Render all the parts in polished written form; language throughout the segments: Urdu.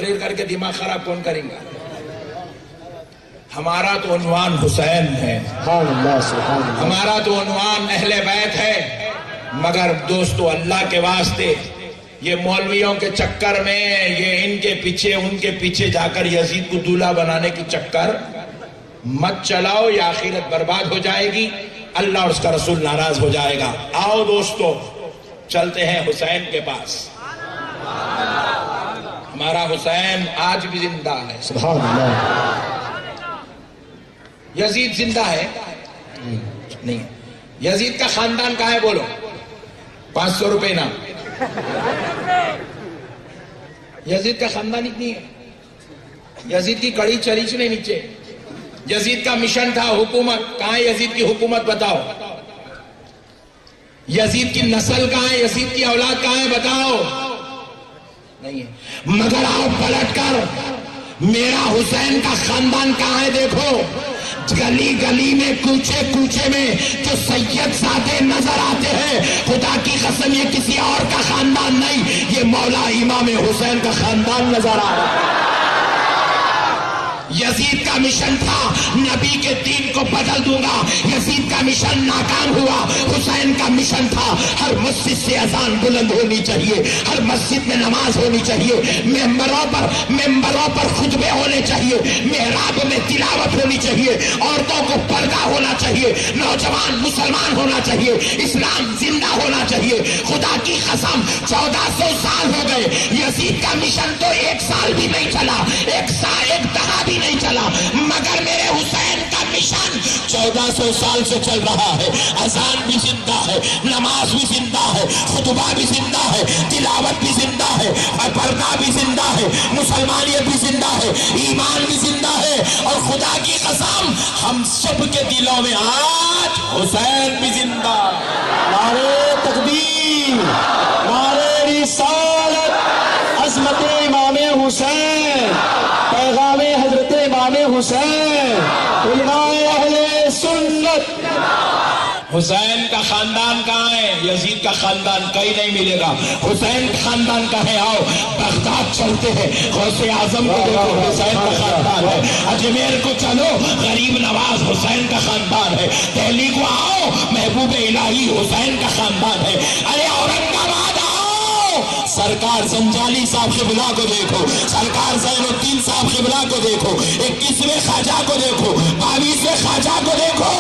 تقریر کر کے دماغ خراب کون کریں گا؟ ہمارا تو عنوان حسین ہے، ہمارا تو عنوان اہل بیت ہے، مگر دوستو اللہ کے واسطے یہ مولویوں کے چکر میں، یہ ان کے پیچھے ان کے پیچھے جا کر یزید کو دولہا بنانے کی چکر مت چلاؤ، یا آخرت برباد ہو جائے گی، اللہ اور اس کا رسول ناراض ہو جائے گا۔ آؤ دوستو چلتے ہیں حسین کے پاس۔ ہمارا حسین آج بھی زندہ ہے، سبحان اللہ۔ یزید زندہ ہے نہیں؟ یزید کا خاندان کہاں ہے بولو؟ 500 روپے نام۔ یزید کا خاندان اتنی ہے، یزید کی کڑی چلی نہیں نیچے۔ یزید کا مشن تھا حکومت، کہاں ہے یزید کی حکومت بتاؤ؟ یزید کی نسل کہاں ہے؟ یزید کی اولاد کہاں ہے بتاؤ؟ نہیں ہے۔ مگر آؤ پلٹ کر میرا حسین کا خاندان کہاں ہے دیکھو۔ گلی گلی میں کوچے کوچے میں جو سید زادے نظر آتے ہیں، خدا کی قسم یہ کسی اور کا خاندان نہیں، یہ مولا امام حسین کا خاندان نظر آ رہا ہے۔ یزید کا مشن تھا نبی کے دین کو بدل دوں گا، یزید کا مشن ناکام ہوا۔ حسین کا مشن تھا ہر مسجد سے اذان بلند ہونی چاہیے، ہر مسجد میں نماز ہونی چاہیے، ممبروں پر خطبے ہونے چاہیے، محراب میں تلاوت ہونی چاہیے، عورتوں کو پردہ ہونا چاہیے، نوجوان مسلمان ہونا چاہیے، اسلام زندہ ہونا چاہیے۔ خدا کی قسم 1400 سال ہو گئے، یزید کا مشن تو 1 سال بھی نہیں چلا، ایک دہا بھی نہیں چلا، مگر میرے حسین کا مشن 1400 سال سے چل رہا ہے۔ اذان بھی زندہ ہے، نماز بھی زندہ ہے، خطبہ بھی زندہ ہے، تلاوت بھی زندہ ہے، پردہ بھی زندہ ہے، مسلمانیت بھی زندہ ہے، ایمان بھی زندہ ہے، اور خدا کی قسم ہم سب کے دلوں میں آج حسین بھی زندہ ہے۔ نعرے تکبیر، نعرے رسالت، عظمت امام حسین، پیغام حضرت امام حسین، علماء اہل سنت۔ حسین کا خاندان کہاں ہے؟ یزید کا خاندان کہیں نہیں ملے گا، حسین کا خاندان کہاں ہے؟ آؤ بغداد چلتے ہیں، غوث اعظم کو دیکھو، حسین کا خاندان ہے۔ اجمیر کو چلو، غریب نواز حسین کا خاندان ہے۔ دہلی کو آؤ، محبوب الہی حسین کا خاندان ہے۔ ارے اورنگ آباد آؤ، سرکار زنجانی صاحب قبلہ کو دیکھو، سرکار زین الدین صاحب قبلہ کو دیکھو، 21ویں خواجہ کو دیکھو، 22ویں خواجہ کو دیکھو،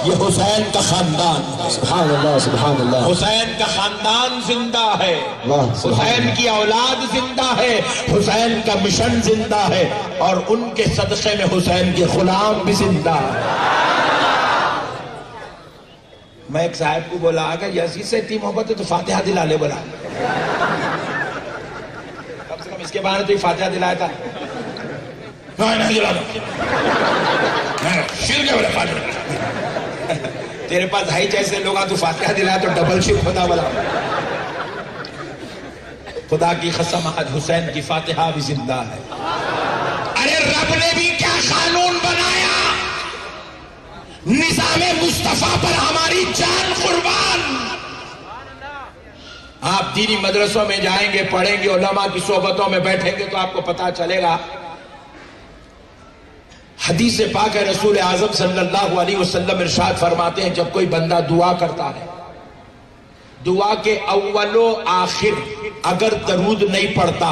یہ حسین کا خاندان۔ سبحان اللہ، سبحان اللہ۔ حسین کا خاندان زندہ ہے، سبحان حسین کی اولاد زندہ ہے، حسین کا مشن زندہ ہے، اور ان کے صدقے میں حسین کے غلام بھی زندہ ہے۔ میں ایک صاحب کو بولا اگر یزید سے اتنی محبت ہے تو فاتحہ دلا لے، بولا کم سے کم اس کے بارے تو فاتحہ دلایا تھا، نہیں دلا دو، شرک ہے بولا فاتحہ، تیرے پاس بھائی جیسے لوگ تو فاتحہ دلایا تو ڈبل شرک ہوتا بولا۔ خدا کی قسم آج حسین کی فاتحہ بھی زندہ ہے۔ ارے رب نے بھی کیا قانون بنایا، نظام مصطفیٰ پر ہماری جان قربان۔ آپ دینی مدرسوں میں جائیں گے، پڑھیں گے، علماء کی صحبتوں میں بیٹھیں گے تو آپ کو پتا چلے گا۔ حدیث پاک ہے، رسول اعظم صلی اللہ علیہ وسلم ارشاد فرماتے ہیں جب کوئی بندہ دعا کرتا ہے، دعا کے اول و آخر اگر درود نہیں پڑھتا،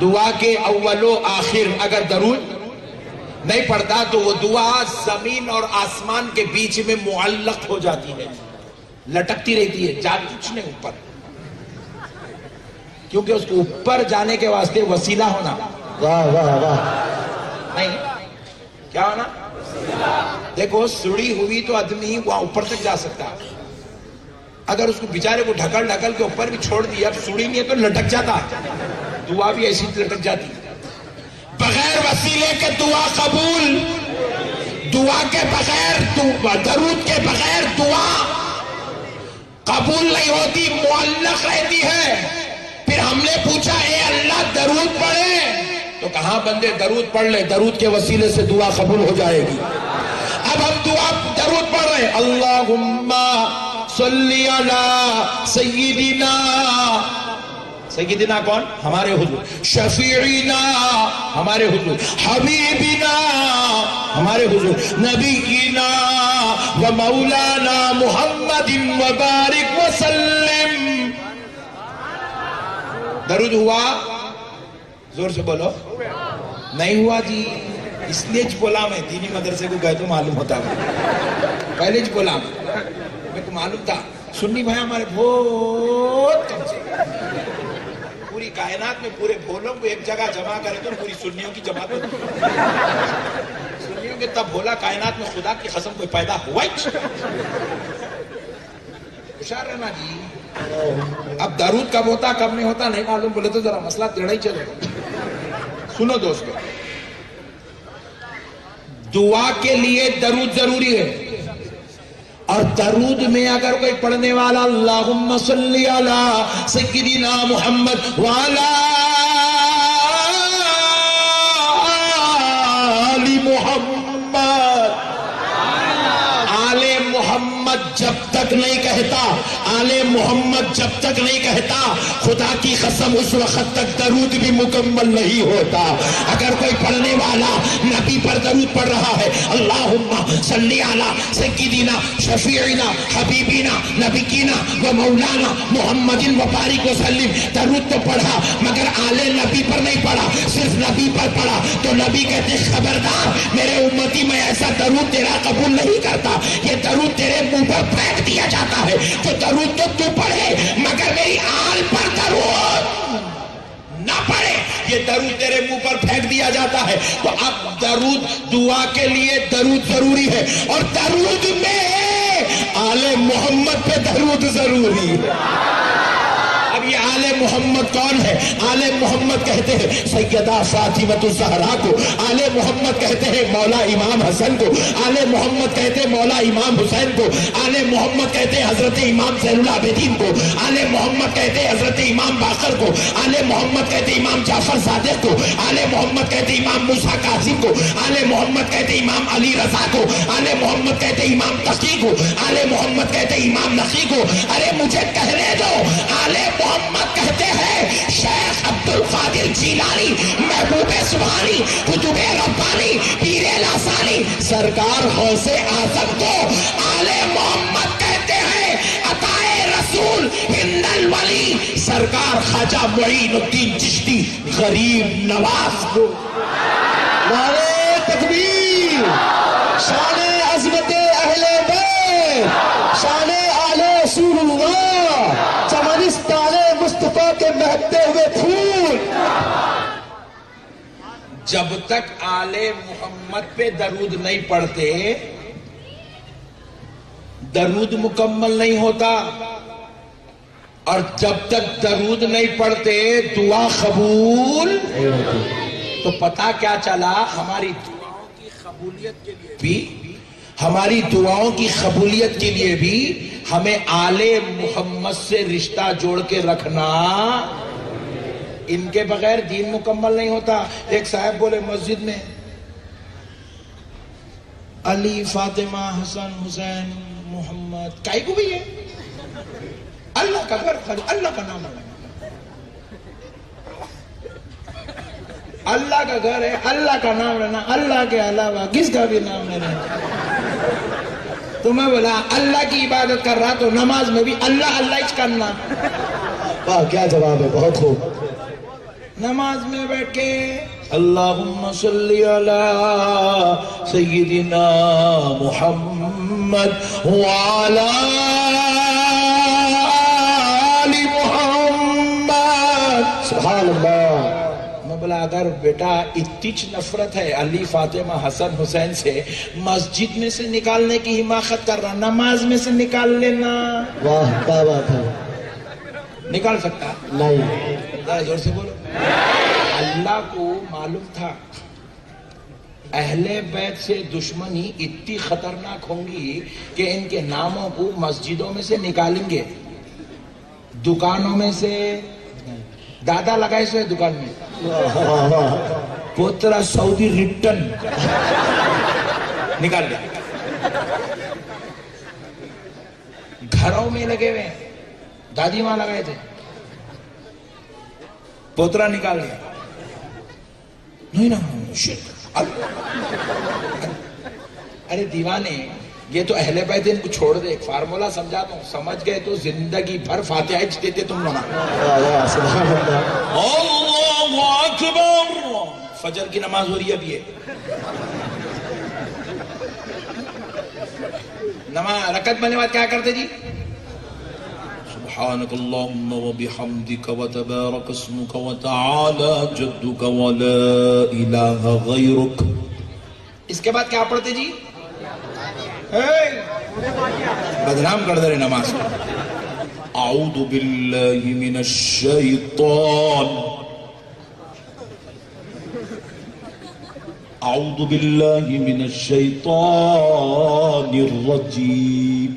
دعا کے اول و آخر اگر درود نہیں پڑھتا تو وہ دعا زمین اور آسمان کے بیچ میں معلق ہو جاتی ہے، لٹکتی رہتی ہے، جاتی کچھ نہیں اوپر، کیونکہ اس کو اوپر جانے کے واسطے وسیلہ ہونا، واہ واہ واہ، نہیں کیا ہونا؟ دیکھو سڑی ہوئی تو آدمی وہاں اوپر تک جا سکتا ہے، اگر اس کو بیچارے کو ڈھکل کے اوپر بھی چھوڑ دیا، اب سڑی نہیں ہے تو لٹک جاتا، دعا بھی ایسی لٹک جاتی۔ بغیر وسیلے کے دعا قبول، دعا کے بغیر، درود کے بغیر دعا قبول نہیں ہوتی، معلق رہتی ہے۔ پھر ہم نے پوچھا اے اللہ درود پڑھے، تو کہاں بندے درود پڑھ لے، درود کے وسیلے سے دعا قبول ہو جائے گی۔ اب ہم درود پڑھ رہے ہیں، اللہم صلی علی سیدنا سیدنا کون؟ ہمارے حضور. شفیعنا ہمارے حضور. حبیبنا ہمارے حضور. نبینا و مولانا محمد وبارک وسلم. درود ہوا؟ زور سے بولو. نہیں ہوا جی، اس لیے بولا میں. دینی مدرسے کو گئے تو معلوم ہوتا ہے. پہلے بولا میں کو معلوم تھا. سنی بھائی ہمارے بہت کم سے پوری کائنات میں پورے بھولوں کو ایک جگہ جمع کرے تو پوری سنیوں کی جماعت ہوتی. سنیوں کے تب بھولا کائنات میں خدا کی قسم کوئی پیدا ہوا ہی. ہوشیار رہنا جی. اب درود کب ہوتا کب نہیں ہوتا نہیں معلوم، بولے تو ذرا مسئلہ ٹیڑھا ہی چلے. سنو دوستو، دعا کے لیے درود ضروری ہے، اور درود میں اگر کوئی پڑھنے والا اللہم صلی علی سیدنا محمد وعلی آل محمد، آل محمد جب تک نہیں کہتا، آل محمد جب تک نہیں کہتا، خدا کی قسم اس وقت تک درود بھی مکمل نہیں ہوتا. اگر کوئی پڑھنے والا نبی پر درود پڑھ رہا ہے، اللہم صلی علی سیدنا شفیعنا حبیبنا نبینا و مولانا محمد وبارک وسلم، درود تو پڑھا مگر آل نبی پر نہیں پڑھا، صرف نبی پر پڑھا، تو نبی کہتے ہیں خبردار میرے امتی میں ایسا درود تیرا قبول نہیں کرتا. یہ درود تیرے منہ پر پھینک دیا جاتا ہے. تو درود تو پڑھے مگر میری آل پر درود نہ پڑھے، یہ درود تیرے منہ پر پھینک دیا جاتا ہے. تو اب درود، دعا کے لیے درود ضروری ہے، اور درود میں آل محمد پہ درود ضروری ہے. اب یہ آل محمد کون ہے؟ آل محمد کہتے ہیں سیدہ فاطمۃ الزہرا کو، آل محمد کہتے ہیں مولا امام حسن کو، آل محمد کہتے ہیں مولا امام حسین کو، آل محمد کہتے ہیں حضرت امام زین العابدین کو، آل محمد کہتے ہیں حضرت امام باقر کو، آل محمد کہتے ہیں امام جعفر صادق کو، آل محمد کہتے ہیں امام موسیٰ کاظم کو، آل محمد کہتے ہیں امام علی رضا کو، آل محمد کہتے ہیں امام تقی کو، آل محمد کہتے ہیں امام نقی کو. ارے مجھے کہنے دو، آل محمد کہتے ہیں شیخ عبد القادر جیلانی، محبوب سبحانی، قطب ربانی، پیر لاسانی، سرکار غوث اعظم کو آل محمد کہتے ہیں. عطائے رسول ہند الولی سرکار خواجہ معین الدین چشتی غریب نواز کو. نعرہ تکبیر، شان عظمت اہل بیت، شان آل رسول اللہ، چمنستان مصطفیٰ کے مہکتے ہوئے پھول. جب تک آل محمد پہ درود نہیں پڑھتے درود مکمل نہیں ہوتا، اور جب تک درود نہیں پڑھتے دعا قبول. تو پتہ کیا چلا؟ ہماری دعاؤں کی قبولیت کے لیے بھی، ہماری دعاؤں کی قبولیت کے لیے بھی ہمیں آل محمد سے رشتہ جوڑ کے رکھنا. ان کے بغیر دین مکمل نہیں ہوتا. ایک صاحب بولے مسجد میں علی فاطمہ حسن حسین محمد کائی کو بھی ہے؟ اللہ کا گھر، اللہ کا نام ہے، اللہ کا گھر ہے، اللہ کا نام لینا، اللہ کے علاوہ کس کا بھی نام نہیں لینا. تو میں بولا اللہ کی عبادت کر رہا تو نماز میں بھی اللہ اللہ ہی کرنا. واہ کیا جواب ہے، بہت خوب. نماز میں بیٹھ کے اللہم صلی علی سیدنا محمد وعلی آل محمد. سبحان اللہ. میں بولا اگر بیٹا اتنی نفرت ہے علی فاطمہ حسن حسین سے، مسجد میں سے نکالنے کی حماقت کر رہا، نماز میں سے نکال لینا. واہ کیا بات ہے. نکال سکتا نہیں. ذرا زور سے بولو. اللہ کو معلوم تھا اہل بیت سے دشمنی اتنی خطرناک ہوں گی کہ ان کے ناموں کو مسجدوں میں سے نکالیں گے، دکانوں میں سے. دادا لگائے سو دکان میں، پوترا سعودی ریٹن نکال دیا. گھروں میں لگے ہوئے، دادی ماں لگائے تھے. پوترا نکال دیا. نہیں نا ارے دیوانے یہ تو اہل بیت ان کو چھوڑ دے. ایک فارمولا سمجھاتا ہوں, سمجھ گئے تو زندگی بھر فاتحہ دیتے تم لوگ. سبحان اللہ. اللہ اکبر. فجر کی نماز ہو رہی ہے ابھی ہے. نماز رکعت بننے بعد کیا کرتے جی؟ سبحانک اللہم و بحمدک و تبارک اسمک و تعالی جدک و لا الہ غیرک. اس کے بعد کیا پڑھتے جی؟ بدنام کر دے رہے نماز کو. اعوذ باللہ من الشیطان اعوذ باللہ من الشیطان الرجیم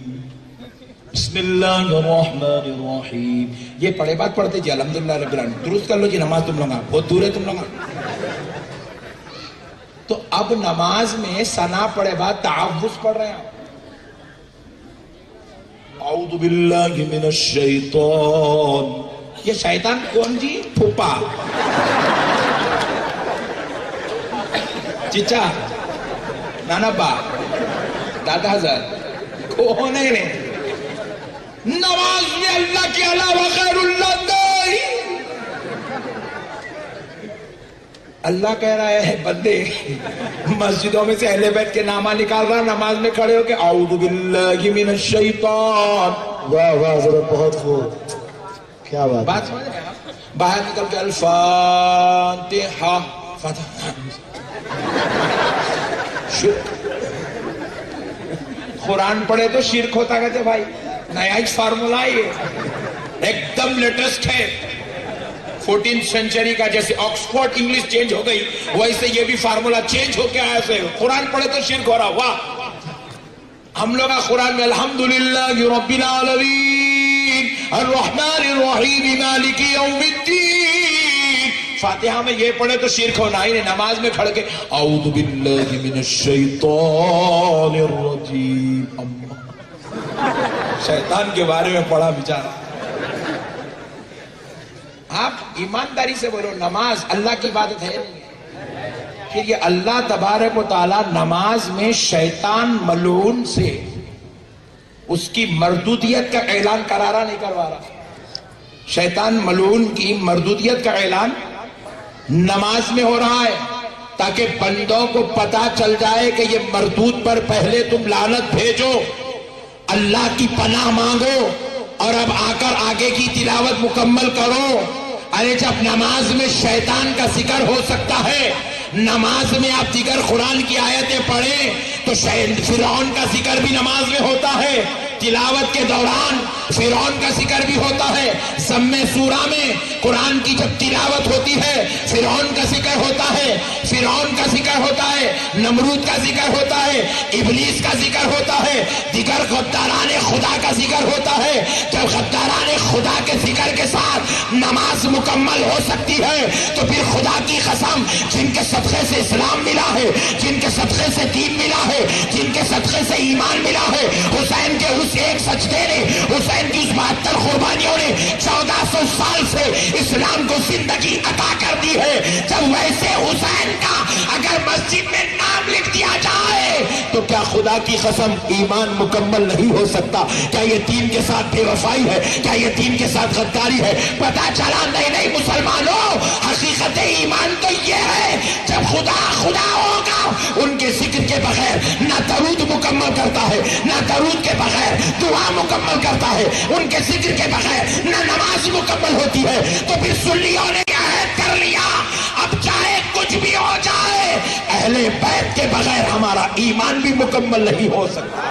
بسم اللہ الرحمن الرحیم. یہ پڑھے بات پڑھتے جی الحمدللہ رب العالمین. درست کر لو جی نماز تم لوگا بہت دور ہے تم لوگا. تو اب نماز میں ثنا پڑھے بعد تعوذ پڑھ رہے ہیں. اعوذ باللہ من الشیطان. یہ شیطان کون جی؟ پھوپا چچا نانا با دادا حضرت کون ہے نے؟ نماز میں اللہ کے علاوہ غیر اللہ نہیں. اللہ کہہ رہا ہے بندے مسجدوں میں سے اہل بیت کے نامہ نکال رہا, نماز میں کھڑے ہو کے اعوذ باللہ من الشیطان. واہ واہ حضرت بہت خوب. کیا بات سمجھ رہے ہیں؟ باہر نکل کے الفاتحہ فاتحہ. قرآن پڑھے تو شرک ہوتا کہتے بھائی. نیا ایک فارمولا ہے یہ ایک دم لیٹسٹ ہے 14th سینچری کا. جیسے آکسفورڈ انگلش چینج ہو گئی ویسے یہ بھی فارمولا چینج ہو کے آیا. سے قرآن پڑھے تو شرک ہو رہا. واہ ہم لوگ قرآن میں الحمدللہ رب العالمین الرحمن الرحیم مالک یوم الدین. فاتحہ میں یہ پڑھے تو شرک ہونا ہی نہیں. نماز میں کھڑ کے اعوذ باللہ من الشیطان الرجیم. شیطان کے بارے میں پڑھا بیچارہ. آپ ایمانداری سے بولو نماز اللہ کی عبادت ہے نہیں. پھر یہ اللہ تبارک و تعالی نماز میں شیطان ملعون سے اس کی مردودیت کا اعلان کرارا نہیں کروا رہا. شیطان ملعون کی مردودیت کا اعلان نماز میں ہو رہا ہے تاکہ بندوں کو پتا چل جائے کہ یہ مردود پر پہلے تم لعنت بھیجو, اللہ کی پناہ مانگو اور اب آ کر آگے کی تلاوت مکمل کرو. ارے جب نماز میں شیطان کا ذکر ہو سکتا ہے, نماز میں آپ دیگر قرآن کی آیتیں پڑھیں تو فرعون کا ذکر بھی نماز میں ہوتا ہے. تلاوت کے دوران فرعون کا ذکر بھی ہوتا ہے. سم سورہ میں قرآن کی جب تلاوت ہوتی ہے فرعون کا ذکر ہوتا ہے, فرعون کا ذکر ہوتا ہے, نمرود کا ذکر ہوتا ہے, ابلیس کا ذکر ہوتا ہے, دیگر غداران خدا کا ذکر ہوتا ہے. جب غداران خدا کے ذکر کے ساتھ نماز مکمل ہو سکتی ہے تو پھر خدا کی قسم جن کے صدقے سے اسلام ملا ہے, جن کے صدقے سے دین ملا ہے, جن کے صدقے سے ایمان ملا ہے, حسین کے اس ایک سجدے نے, حسین کی اس 72 قربانیوں نے 1400 سال سے اسلام کو زندگی عطا کر دی ہے. جب ویسے حسین کا اگر مسجد میں نام لکھ دیا جائے تو کیا خدا کی قسم ایمان مکمل نہیں ہو سکتا؟ کیا یہ دین کے ساتھ بے وفائی ہے؟ کیا یہ دین کے ساتھ غداری ہے؟ پتا چلا نہیں مسلمانوں, حقیقت ایمان تو یہ ہے جب خدا خدا ہوگا ان کے ذکر کے بغیر نہ درود مکمل کرتا ہے, نہ درود کے بغیر دعا مکمل کرتا ہے, ان کے ذکر کے بغیر نہ نماز مکمل ہوتی ہے. تو پھر سنیوں نے عہد کر لیا اب چاہے کچھ بھی ہو جائے اہل بیت کے بغیر ہمارا ایمان بھی مکمل نہیں ہو سکتا.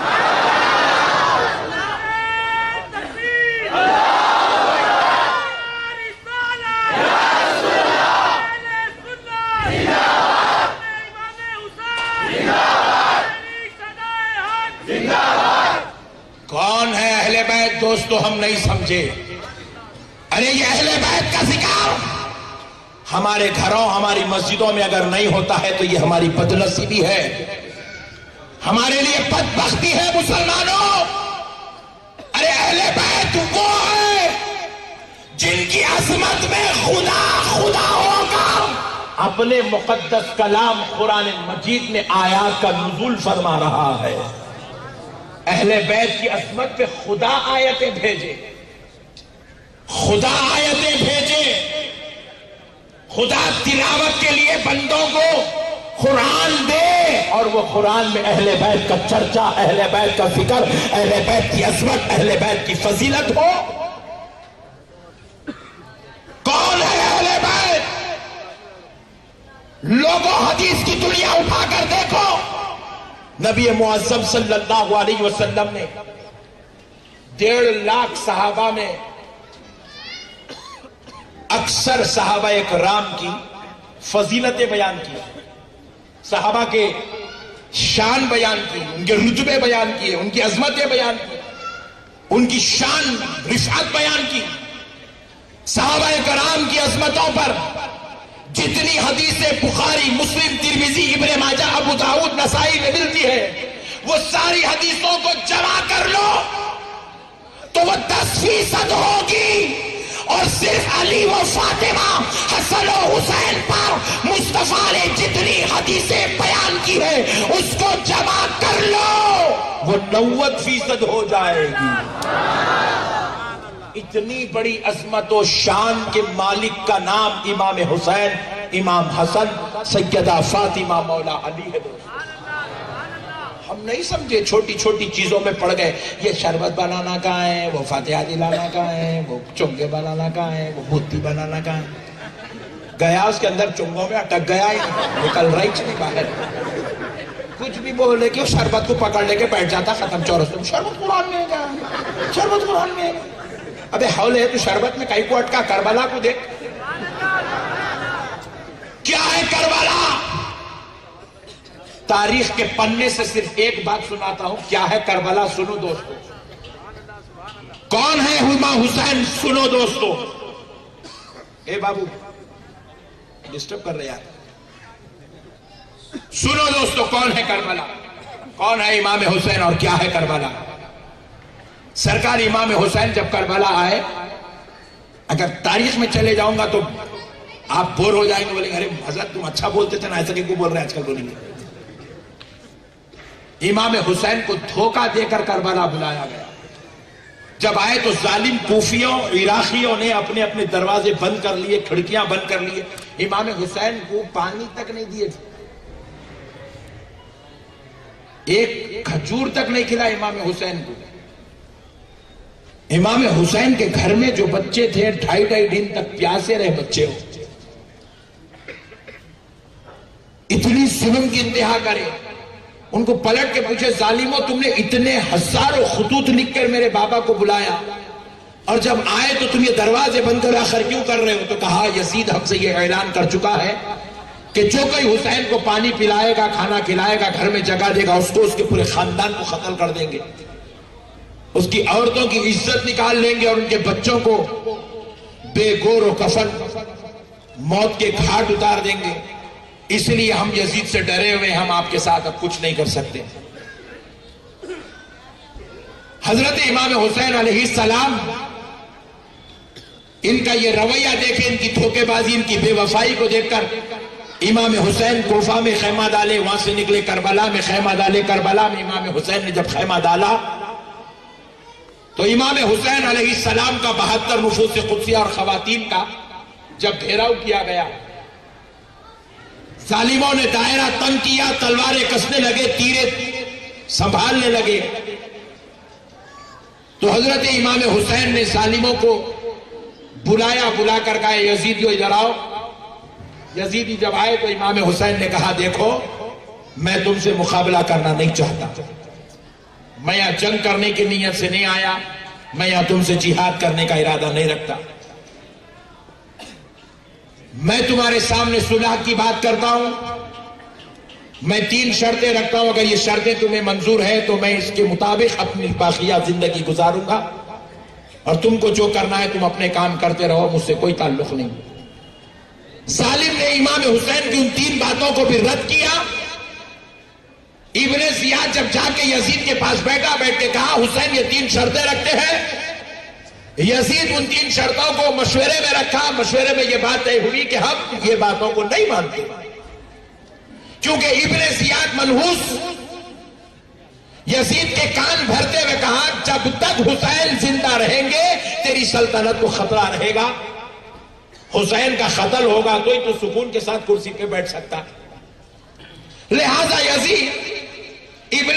کون ہے اہل بیت دوستو؟ ہم نہیں سمجھے. ارے یہ اہل بیت کا ذکر ہمارے گھروں ہماری مسجدوں میں اگر نہیں ہوتا ہے تو یہ ہماری بدنصیبی ہے, ہمارے لیے بدبختی ہے مسلمانوں. ارے اہل بیت وہ ہے جن کی عظمت میں خدا خدا ہوگا. اپنے مقدس کلام قرآن مجید میں آیات کا نزول فرما رہا ہے. اہل بیت کی عظمت پہ خدا آیتیں بھیجے، خدا آیتیں بھیجے. خدا تلاوت کے لیے بندوں کو قرآن دے، اور وہ قرآن میں اہل بیت کا چرچا، اہل بیت کا ذکر، اہل بیت کی عظمت، اہل بیت کی فضیلت ہو. کون ہے اہل بیت؟ لوگوں حدیث کی دنیا اٹھا کر دیکھو. نبی معظم صلی اللہ علیہ وسلم نے 1.5 لاکھ صحابہ میں اکثر صحابہ کرام کی فضیلتیں بیان کی، صحابہ کے شان بیان کی، ان کے رتبے بیان کیے، ان کی عظمتیں بیان کی، ان کی شان رفعت بیان کی. صحابہ کرام کی عظمتوں پر جتنی حدیثیں بخاری، مسلم، ترمذی، ابن ماجہ، ابو داؤد، نسائی میں ملتی ہے، وہ ساری حدیثوں کو جمع کر لو تو وہ 10% ہوگی. اور صرف علی و فاطمہ، حسن و حسین پر مصطفیٰ نے جتنی حدیثیں بیان کی ہے اس کو جمع کر لو، وہ 90% ہو جائے گی. اتنی بڑی عظمت و شان کے مالک کا نام امام حسین، امام حسن، سیدہ فاطمہ، مولا علی ہے. ہم نہیں سمجھے، چھوٹی چھوٹی چیزوں میں پڑ گئے. یہ شربت بنانا کہاں ہے، وہ فاتحہ دلانا کہاں ہے، وہ چونگے بنانا کہاں ہے، وہ بھوتی بنانا کہاں ہے. گیا اس کے اندر چونگوں میں اٹک گیا ہی نہیں، نکل رہی چلی باہر. کچھ بھی بولے کہ وہ شربت کو پکڑ لے کے بیٹھ جاتا، ختم چورس. شربت قرآن میں ہے، شربت قرآن میں ہے. ابے حول ہے تو شربت میں کہیں کو اٹکا. کربلا کو دیکھ، کیا ہے کربلا؟ تاریخ کے پنے سے صرف ایک بات سناتا ہوں. کیا ہے کربلا؟ سنو دوستو. کون ہے امام حسین؟ سنو دوستو. اے بابو ڈسٹرب کر رہے یار. سنو دوستو، کون ہے کربلا، کون ہے امام حسین اور کیا ہے کربلا. سرکار امام حسین جب کربلا آئے، اگر تاریخ میں چلے جاؤں گا تو آپ بور ہو جائیں گے، بولیں گے ارے حضرت تم اچھا بولتے تھے نا، ایسا کہ بول رہے ہیں آج کل بولیں گے. امام حسین کو دھوکہ دے کر کربلا بلایا گیا. جب آئے تو ظالم کوفیوں، عراقیوں نے اپنے اپنے دروازے بند کر لیے، کھڑکیاں بند کر لیے. امام حسین کو پانی تک نہیں دیے تھے، ایک کھجور تک نہیں کھلا امام حسین کو. امام حسین کے گھر میں جو بچے تھے 2.5 دن تک پیاسے رہے بچے ہو. اتنی ظلم کی انتہا کرے. ان کو پلٹ کے پوچھے، ظالموں تم نے اتنے ہزاروں خطوط لکھ کر میرے بابا کو بلایا اور جب آئے تو تم یہ دروازے بند کر آخر کیوں کر رہے ہو؟ تو کہا یزید ہم سے یہ اعلان کر چکا ہے کہ جو کوئی حسین کو پانی پلائے گا، کھانا کھلائے گا، گھر میں جگہ دے گا، اس کو، اس کے پورے خاندان کو قتل کر دیں گے، اس کی عورتوں کی عزت نکال لیں گے اور ان کے بچوں کو بے گور و کفن موت کے گھاٹ اتار دیں گے. اس لیے ہم یزید سے ڈرے ہوئے، ہم آپ کے ساتھ اب کچھ نہیں کر سکتے. حضرت امام حسین علیہ السلام، ان کا یہ رویہ دیکھیں، ان کی دھوکے بازی، ان کی بے وفائی کو دیکھ کر امام حسین کوفہ میں خیمہ ڈالے، وہاں سے نکلے کربلا میں خیمہ ڈالے. کربلا میں امام حسین نے جب خیمہ ڈالا تو امام حسین علیہ السلام کا 72 نفوس قدسیہ اور خواتین کا جب گھیراؤ کیا گیا، ظالموں نے دائرہ تنگ کیا، تلواریں کسنے لگے، تیرے سنبھالنے لگے. تو حضرت امام حسین نے ظالموں کو بلایا، بلا کر کہا یزیدیو ادھر آؤ. یزیدی جب آئے تو امام حسین نے کہا دیکھو میں تم سے مقابلہ کرنا نہیں چاہتا، میں یہاں جنگ کرنے کی نیت سے نہیں آیا، میں یہاں تم سے جہاد کرنے کا ارادہ نہیں رکھتا. میں تمہارے سامنے صلح کی بات کرتا ہوں. میں 3 شرطیں رکھتا ہوں، اگر یہ شرطیں تمہیں منظور ہے تو میں اس کے مطابق اپنی باقیہ زندگی گزاروں گا، اور تم کو جو کرنا ہے تم اپنے کام کرتے رہو، مجھ سے کوئی تعلق نہیں. ظالم نے امام حسین کی ان 3 باتوں کو بھی رد کیا. ابن زیاد جب جا کے یزید کے پاس بیٹھ کے کہا حسین یہ 3 شرطیں رکھتے ہیں. یزید ان 3 شرطوں کو مشورے میں رکھا. مشورے میں یہ بات طے ہوئی کہ ہم یہ باتوں کو نہیں مانتے، کیونکہ ابن زیاد منحوس یزید کے کان بھرتے ہوئے کہا جب تک حسین زندہ رہیں گے تیری سلطنت کو خطرہ رہے گا. حسین کا قتل ہوگا تو ہی تو سکون کے ساتھ کرسی پہ بیٹھ سکتا. لہذا یزید ابن